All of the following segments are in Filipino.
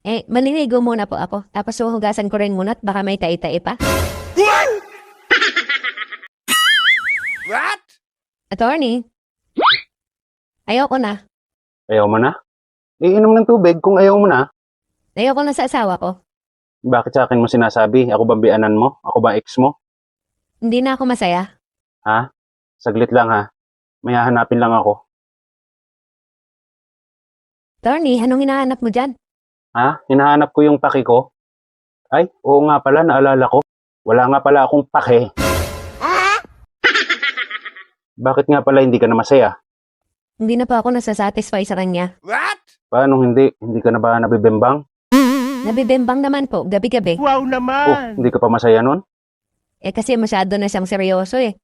Maliligo muna po ako. Tapos huhugasan ko rin muna at baka may tai-tai pa. What? Attorney, ayoko na. Ayaw mo na? Iinom ng tubig kung ayaw mo na. Ayoko na sa asawa ko. Bakit sa akin mo sinasabi? Ako ba bianan mo? Ako ba ex mo? Hindi na ako masaya. Ha? Saglit lang ha. May hahanapin lang ako. Attorney, anong hinahanap mo dyan? Ha? Hinahanap ko yung paki ko? Ay, oo nga pala, naalala ko. Wala nga pala akong pake. Bakit nga pala hindi ka na masaya? Hindi na pa ako nasasatisfy sa kanya. What? Paano hindi? Hindi ka na ba nabibembang? Nabibembang naman po, gabi-gabi. Wow Oh, naman! hindi ka pa masaya nun? Kasi masyado na siyang seryoso eh.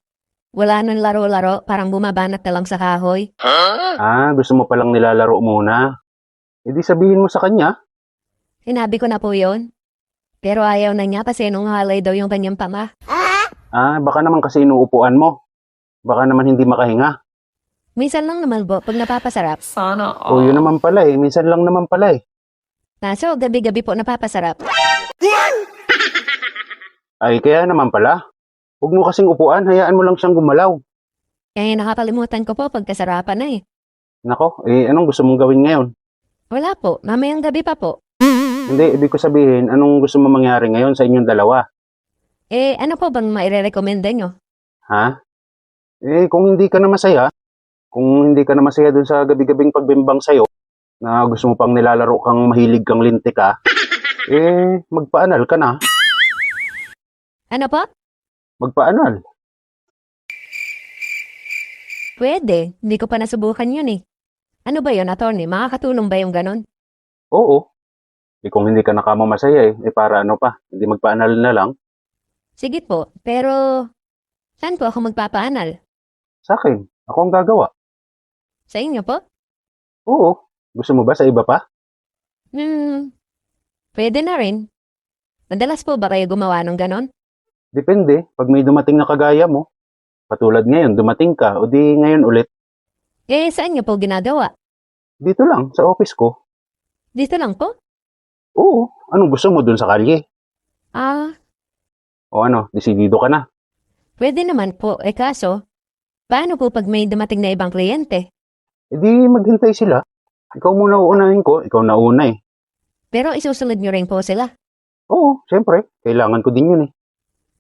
Wala nang laro-laro, parang bumabanat na lang sa kahoy. Ah, gusto mo palang nilalaro muna. E di sabihin mo sa kanya. Sinabi ko na po yun. Pero ayaw na niya kasi nung halay daw yung kanyang pama. Ah, baka naman kasi inuupuan mo. Baka naman hindi makahinga. Minsan lang naman po, pag napapasarap. Sana O yun naman pala eh. Minsan lang naman pala eh. Kaso gabi-gabi po napapasarap. Ay, kaya naman pala. Huwag mo kasing upuan, hayaan mo lang siyang gumalaw. Kaya nakakalimutan ko po pagkasarapan na eh. Nako, anong gusto mong gawin ngayon? Wala po, mamayang gabi pa po. Hindi, ibig ko sabihin, anong gusto mo mangyari ngayon sa inyong dalawa? Ano po bang maire-recommenda nyo? Ha? Kung hindi ka na masaya, dun sa gabi-gabing pagbimbang sa'yo, na gusto mo pang nilalaro kang mahilig kang lintik ka, magpaanal ka na. Ano po? Magpaanal. Pwede, hindi ko pa nasubukan yun eh. Ano ba yun, attorney? Makakatulong ba yung ganon? Oo. Kung hindi ka na kamo masaya para ano pa, hindi magpaanal na lang. Sige po, pero saan po ako magpapaanal? Sa akin, ako ang gagawa. Sa inyo po? Oo. Gusto mo ba sa iba pa? Pwede na rin. Madalas po ba kayo gumawa ng ganon? Depende, pag may dumating na kagaya mo. Patulad ngayon, dumating ka, o di ngayon ulit. Saan nyo po ginagawa? Dito lang, sa office ko. Dito lang po? Oo, anong gusto mo dun sa kalye? O ano, desidido ka na. Pwede naman po. Kaso, paano po pag may dumating na ibang kliyente? E di maghintay sila. Ikaw muna uunahin ko, ikaw na una eh. Pero isusunod nyo rin po sila. Oo, siyempre, kailangan ko din yun eh.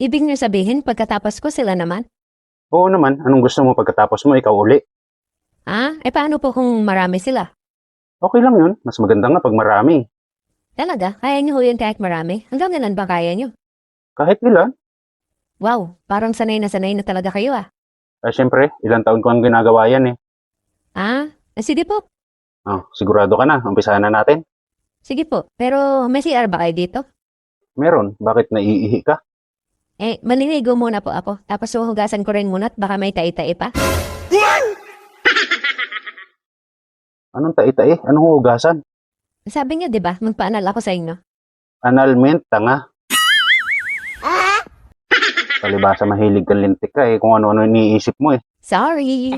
Ibig nyo sabihin, pagkatapos ko sila naman? Oo naman, anong gusto mo pagkatapos mo, ikaw uli? Paano po kung marami sila? Okay lang yun, mas maganda nga pag marami. Talaga, kaya nyo ho yun kahit marami? Hanggang ilan ba kaya nyo? Kahit ilan. Wow, parang sanay na talaga kayo ah. Siyempre, ilang taon ko ang ginagawa yan eh. Sige po. Sigurado ka na, umpisahan na natin. Sige po, pero may CR ba kayo dito? Meron, bakit naiihi ka? Maliligo muna po ako. Tapos huhugasan ko rin muna at baka may tai-tai pa. Anong tai-tai? Anong hugasan? Sabi niyo, di ba? Magpaanal ako sa inyo. Analment, tanga. Palibasa mahilig kang lintik ka kung ano-ano iniisip mo eh. Sorry!